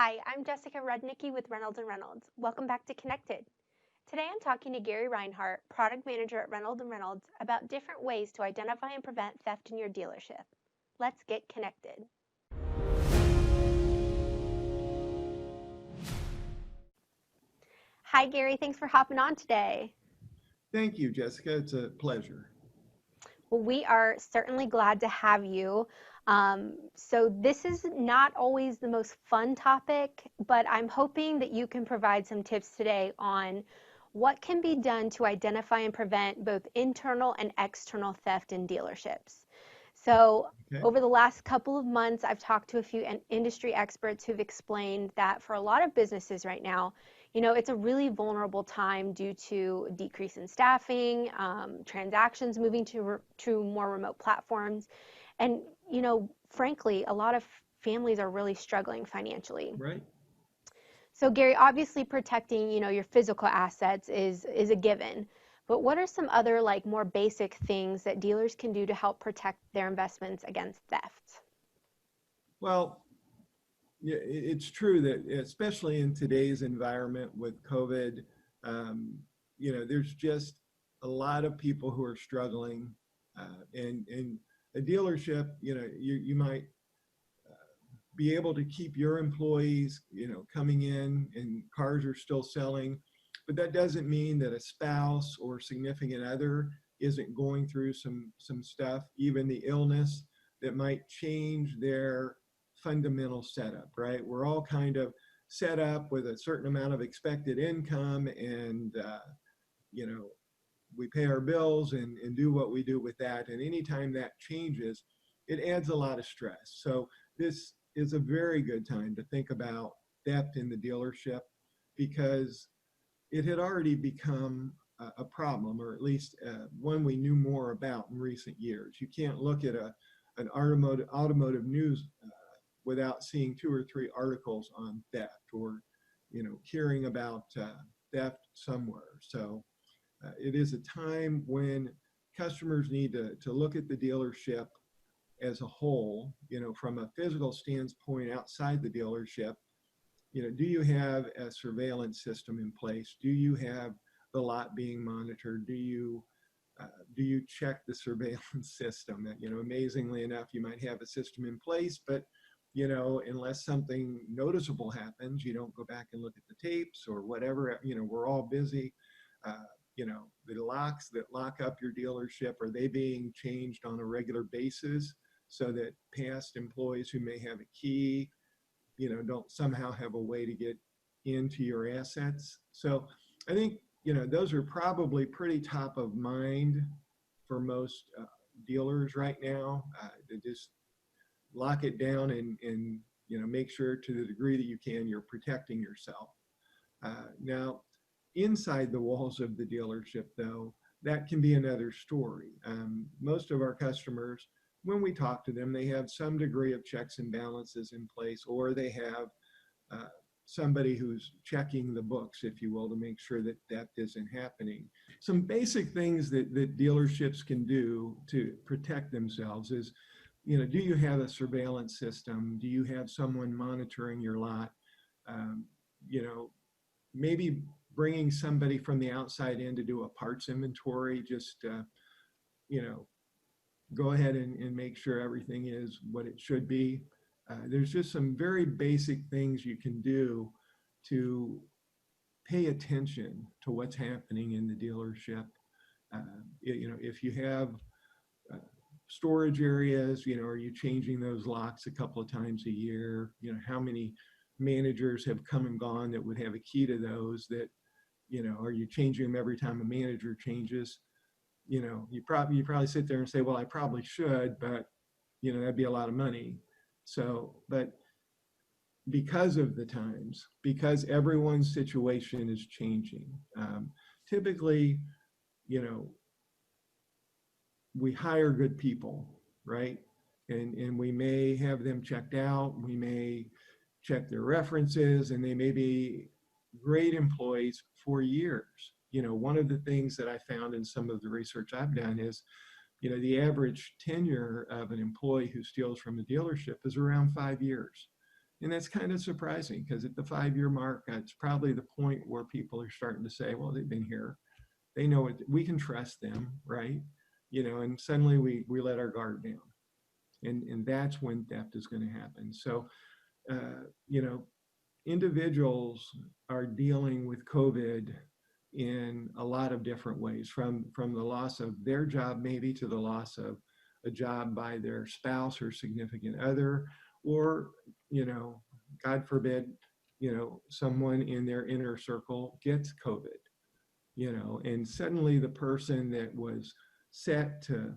Hi, I'm Jessica Rudnicki with Reynolds & Reynolds. Welcome back to Connected. Today I'm talking to Gary Reinhardt, Product Manager at Reynolds & Reynolds, about different ways to identify and prevent theft in your dealership. Let's get connected. Hi, Gary. Thanks for hopping on today. Thank you, Jessica. It's a pleasure. Well, we are certainly glad to have you. So this is not always the most fun topic, but I'm hoping that you can provide some tips today on what can be done to identify and prevent both internal and external theft in dealerships. So Okay. over the last couple of months, I've talked to a few industry experts who've explained that for a lot of businesses right now, it's a really vulnerable time due to decrease in staffing, transactions moving to more remote platforms, and frankly, a lot of families are really struggling financially. Right. So Gary, obviously protecting your physical assets is a given, but what are some other like more basic things that dealers can do to help protect their investments against theft? Well, yeah, it's true that especially in today's environment with COVID, um, there's just a lot of people who are struggling, and a dealership, you might be able to keep your employees, coming in and cars are still selling, but that doesn't mean that a spouse or significant other isn't going through some stuff, even the illness that might change their fundamental setup, right? We're all kind of set up with a certain amount of expected income and, you know, we pay our bills and do what we do with that. And anytime that changes, it adds a lot of stress. So this is a very good time to think about theft in the dealership because it had already become a problem, or at least one we knew more about in recent years. You can't look at an automotive news without seeing two or three articles on theft or, hearing about theft somewhere. So it is a time when customers need to look at the dealership as a whole, from a physical standpoint outside the dealership. Do you have a surveillance system in place? Do you have the lot being monitored? Do you check the surveillance system? Amazingly enough, you might have a system in place, but unless something noticeable happens, you don't go back and look at the tapes or whatever. We're all busy. Uh, the locks that lock up your dealership, are they being changed on a regular basis so that past employees who may have a key, don't somehow have a way to get into your assets? So I think, those are probably pretty top of mind for most dealers right now. To just lock it down and make sure to the degree that you can, you're protecting yourself. Now, inside the walls of the dealership, though, that can be another story. Most of our customers, when we talk to them, they have some degree of checks and balances in place, or they have uh, somebody who's checking the books, if you will, to make sure that theft isn't happening. Some basic things that dealerships can do to protect themselves is, do you have a surveillance system? Do you have someone monitoring your lot? Um, you know, Maybe bringing somebody from the outside in to do a parts inventory, just, you know, go ahead and make sure everything is what it should be. There's just some very basic things you can do to pay attention to what's happening in the dealership. If you have uh, storage areas, are you changing those locks a couple of times a year? How many managers have come and gone that would have a key to those? That, are you changing them every time a manager changes? You probably sit there and say, well, I probably should, but that'd be a lot of money. So, but because of the times, because everyone's situation is changing, typically, you know, we hire good people, right? And we may have them checked out. We may check their references, and they may be great employees for years. One of the things that I found in some of the research I've done is, the average tenure of an employee who steals from a dealership is around 5 years. And that's kind of surprising because at the 5 year mark, it's probably the point where people are starting to say, well, they've been here. They know it. We can trust them, right? And suddenly we let our guard down. And that's when theft is going to happen. So, uh, you know, individuals are dealing with COVID in a lot of different ways, from the loss of their job, maybe, to the loss of a job by their spouse or significant other, or, God forbid, someone in their inner circle gets COVID, and suddenly the person that was set to,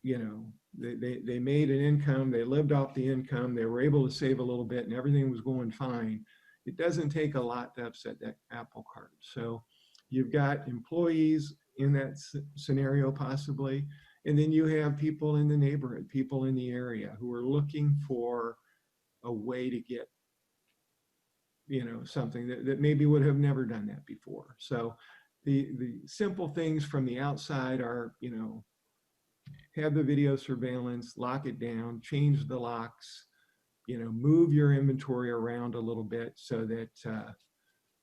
they made an income, they lived off the income, they were able to save a little bit, and everything was going fine. It doesn't take a lot to upset that apple cart. So you've got employees in that scenario possibly, and then you have people in the neighborhood, people in the area who are looking for a way to get, something that maybe would have never done that before. So the simple things from the outside are, have the video surveillance, lock it down, change the locks, move your inventory around a little bit so that,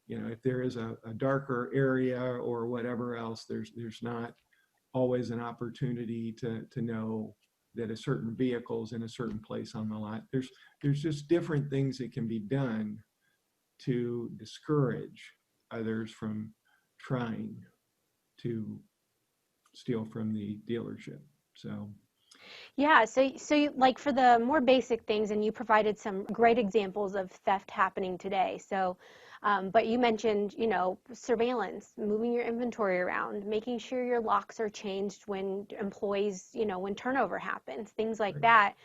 if there is a darker area or whatever else, there's not always an opportunity to know that a certain vehicle is in a certain place on the lot. There's just different things that can be done to discourage others from trying to steal from the dealership. So, Yeah, so you, like for the more basic things, and you provided some great examples of theft happening today. So, but you mentioned, surveillance, moving your inventory around, making sure your locks are changed when employees, when turnover happens, things like right, that.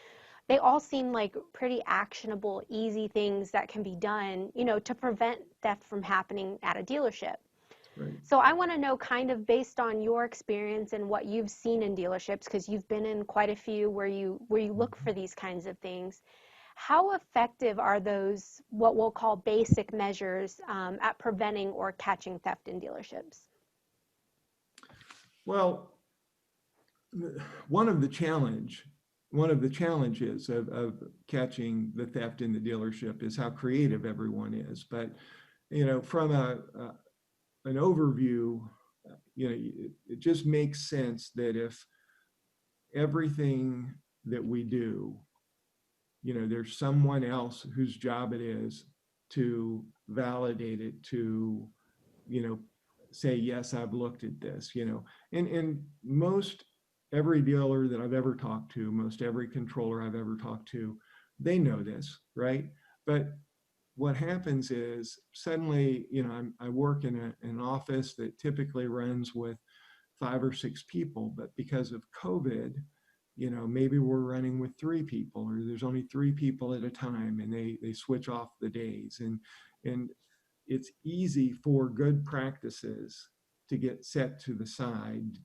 They all seem like pretty actionable, easy things that can be done, to prevent theft from happening at a dealership. right. So I want to know, kind of based on your experience and what you've seen in dealerships, because you've been in quite a few where you look Mhm. for these kinds of things. How effective are those, what we'll call basic measures, at preventing or catching theft in dealerships? Well, one of the one of the challenges of catching the theft in the dealership is how creative everyone is. But from an overview, it just makes sense that if everything that we do, there's someone else whose job it is to validate it, to, you know, say, yes, I've looked at this, and most every dealer that I've ever talked to, most every controller I've ever talked to, they know this, right? But what happens is suddenly, I work in an office that typically runs with 5 or 6 people, but because of COVID, maybe we're running with 3 people, or there's only 3 people at a time, and they switch off the days, and it's easy for good practices to get set to the side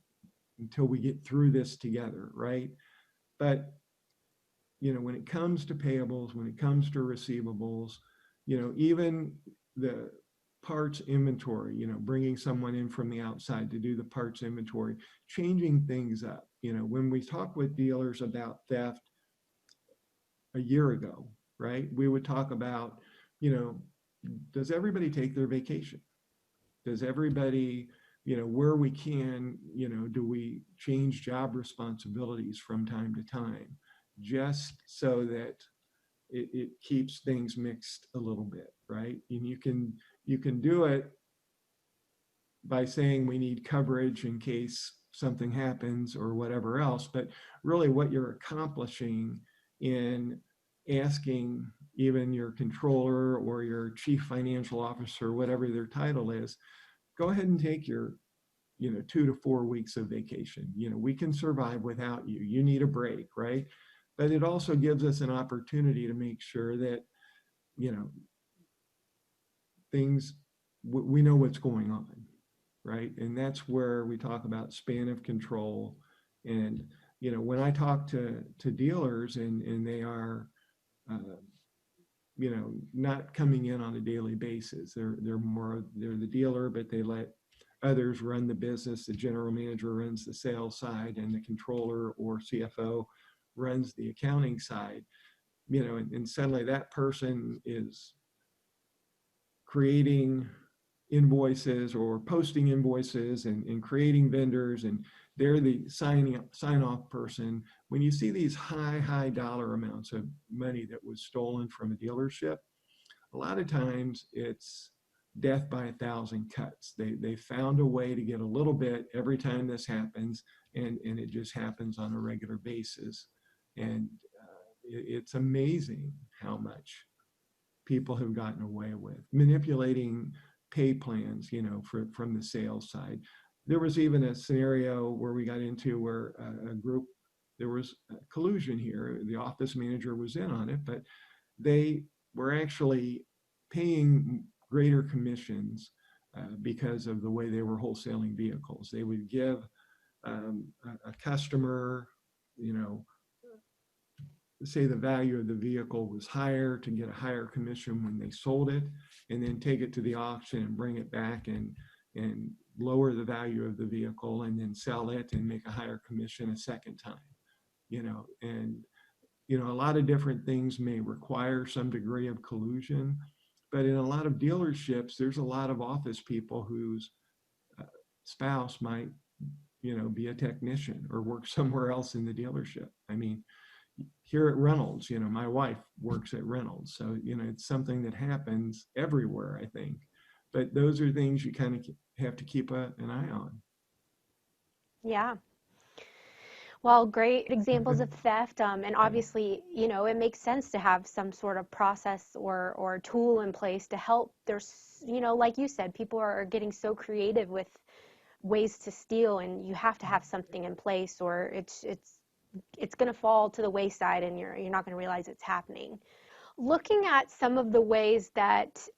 until we get through this together, right? But when it comes to payables, when it comes to receivables, even the parts inventory, bringing someone in from the outside to do the parts inventory, changing things up. When we talk with dealers about theft a year ago, right, we would talk about, you know, does everybody take their vacation? Does everybody, where we can, do we change job responsibilities from time to time, just so that it keeps things mixed a little bit, right? And you can do it by saying we need coverage in case something happens or whatever else, but really what you're accomplishing in asking even your controller or your chief financial officer, whatever their title is, go ahead and take your 2 to 4 weeks of vacation. We can survive without you. You need a break, right? But it also gives us an opportunity to make sure that, you know, things, we know what's going on, right? And that's where we talk about span of control. And, when I talk to dealers, and they are, uh, not coming in on a daily basis. They're the dealer, but they let others run the business. The general manager runs the sales side, and the controller or CFO runs the accounting side. and suddenly that person is creating invoices or posting invoices and creating vendors, and they're the sign off person. When you see these high dollar amounts of money that was stolen from a dealership, a lot of times it's death by a thousand cuts. They found a way to get a little bit every time this happens, and it just happens on a regular basis. And it's amazing how much people have gotten away with manipulating pay plans, from the sales side. There was even a scenario where we got into where a group, there was collusion here. The office manager was in on it, but they were actually paying greater commissions because of the way they were wholesaling vehicles. They would give a customer, you know, say the value of the vehicle was higher to get a higher commission when they sold it, and then take it to the auction and bring it back and lower the value of the vehicle and then sell it and make a higher commission a second time. And a lot of different things may require some degree of collusion, but in a lot of dealerships, there's a lot of office people whose uh, spouse might, be a technician or work somewhere else in the dealership. I mean, here at Reynolds, my wife works at Reynolds. So, it's something that happens everywhere, I think. But those are things you kind of have to keep an eye on. Yeah. Well, great examples of theft. And Yeah. obviously, it makes sense to have some sort of process or tool in place to help. There's, like you said, people are getting so creative with ways to steal, and you have to have something in place, or it's going to fall to the wayside, and you're not going to realize it's happening. Looking at some of the ways that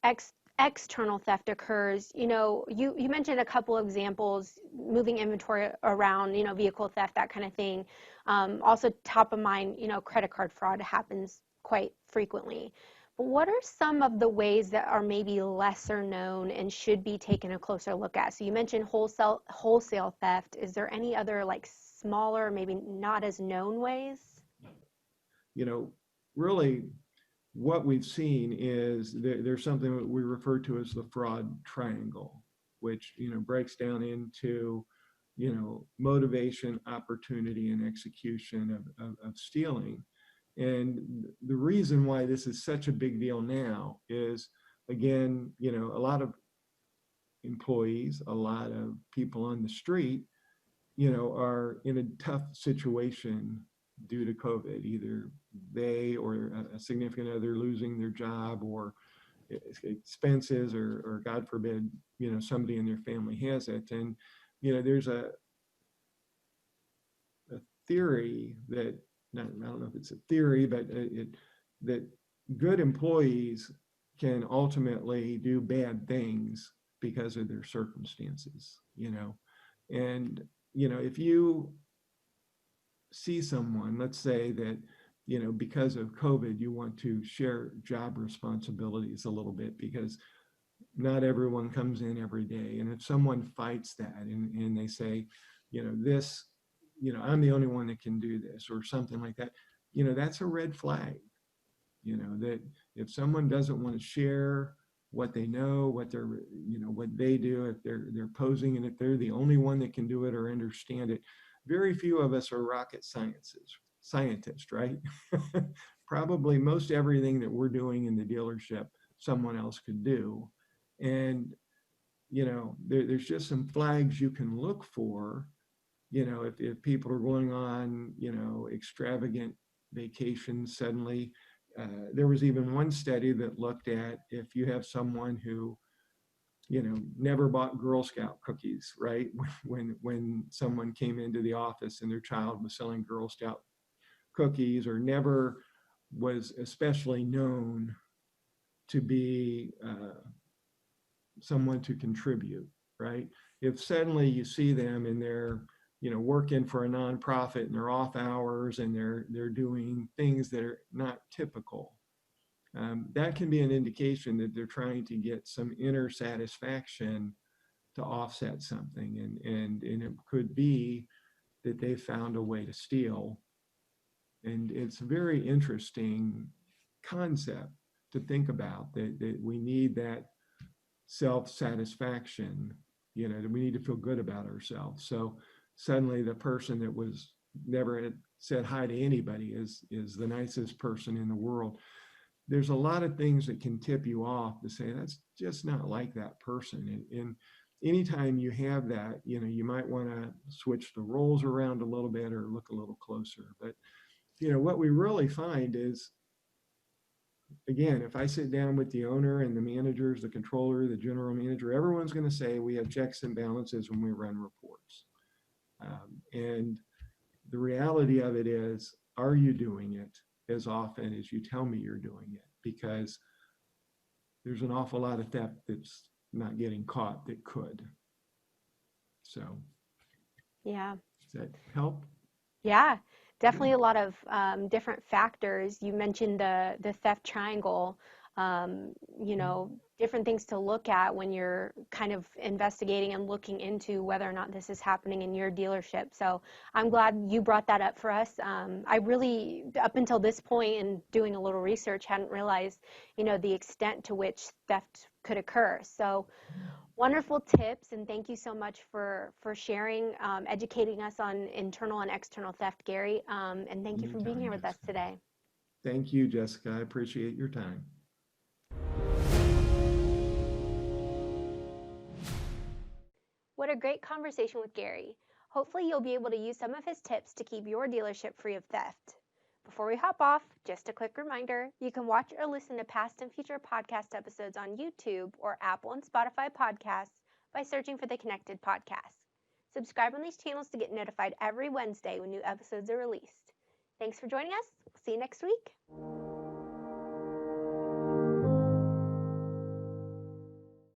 external theft occurs, you mentioned a couple of examples, moving inventory around, vehicle theft, that kind of thing. Also top of mind, credit card fraud happens quite frequently. But what are some of the ways that are maybe lesser known and should be taken a closer look at? So you mentioned wholesale theft. Is there any other like smaller, maybe not as known ways? You know, really, what we've seen is there's something that we refer to as the fraud triangle, which breaks down into motivation, opportunity, and execution of stealing. And the reason why this is such a big deal now is, again, a lot of employees, a lot of people on the street, are in a tough situation due to COVID. Either they or a significant other losing their job, or expenses, or God forbid, somebody in their family has it. And, there's a theory that, not, I don't know if it's a theory, but that good employees can ultimately do bad things because of their circumstances, and if you see someone, let's say that, because of COVID, you want to share job responsibilities a little bit because not everyone comes in every day. And if someone fights that and they say, this, I'm the only one that can do this or something like that, that's a red flag. That if someone doesn't want to share what they know, what they're, what they do, if they're posing, and if they're the only one that can do it or understand it, very few of us are rocket scientists, right? Probably most everything that we're doing in the dealership, someone else could do. And, there's just some flags you can look for, if people are going on, extravagant vacations suddenly. There was even one study that looked at if you have someone who, never bought Girl Scout cookies, right? When someone came into the office and their child was selling Girl Scout cookies, or never was especially known to be someone to contribute, right? If suddenly you see them and they're, working for a nonprofit and they're off hours and they're doing things that are not typical, that can be an indication that they're trying to get some inner satisfaction to offset something, and it could be that they found a way to steal. And it's very interesting, concept to think about, that we need that self-satisfaction, that we need to feel good about ourselves. So suddenly the person that was never had said hi to anybody is the nicest person in the world. There's a lot of things that can tip you off to say that's just not like that person. And anytime you have that, you might want to switch the roles around a little bit or look a little closer. But what we really find is, again, if I sit down with the owner and the managers, the controller, the general manager, everyone's going to say we have checks and balances when we run reports. And the reality of it is, are you doing it as often as you tell me you're doing it? Because there's an awful lot of theft that's not getting caught that could. So, Yeah. does that help? Yeah, definitely Good. a lot of different factors. You mentioned the theft triangle, different things to look at when you're kind of investigating and looking into whether or not this is happening in your dealership. So I'm glad you brought that up for us. I really, up until this point and doing a little research, hadn't realized, the extent to which theft could occur. So wonderful tips, and thank you so much for sharing, educating us on internal and external theft, Gary. And thank you for being Anytime, here with us Jessica. today. Thank you, Jessica. I appreciate your time. What a great conversation with Gary. Hopefully you'll be able to use some of his tips to keep your dealership free of theft. Before we hop off, just a quick reminder, you can watch or listen to past and future podcast episodes on YouTube or Apple and Spotify podcasts by searching for the Connected Podcast. Subscribe on these channels to get notified every Wednesday when new episodes are released. Thanks for joining us. We'll see you next week.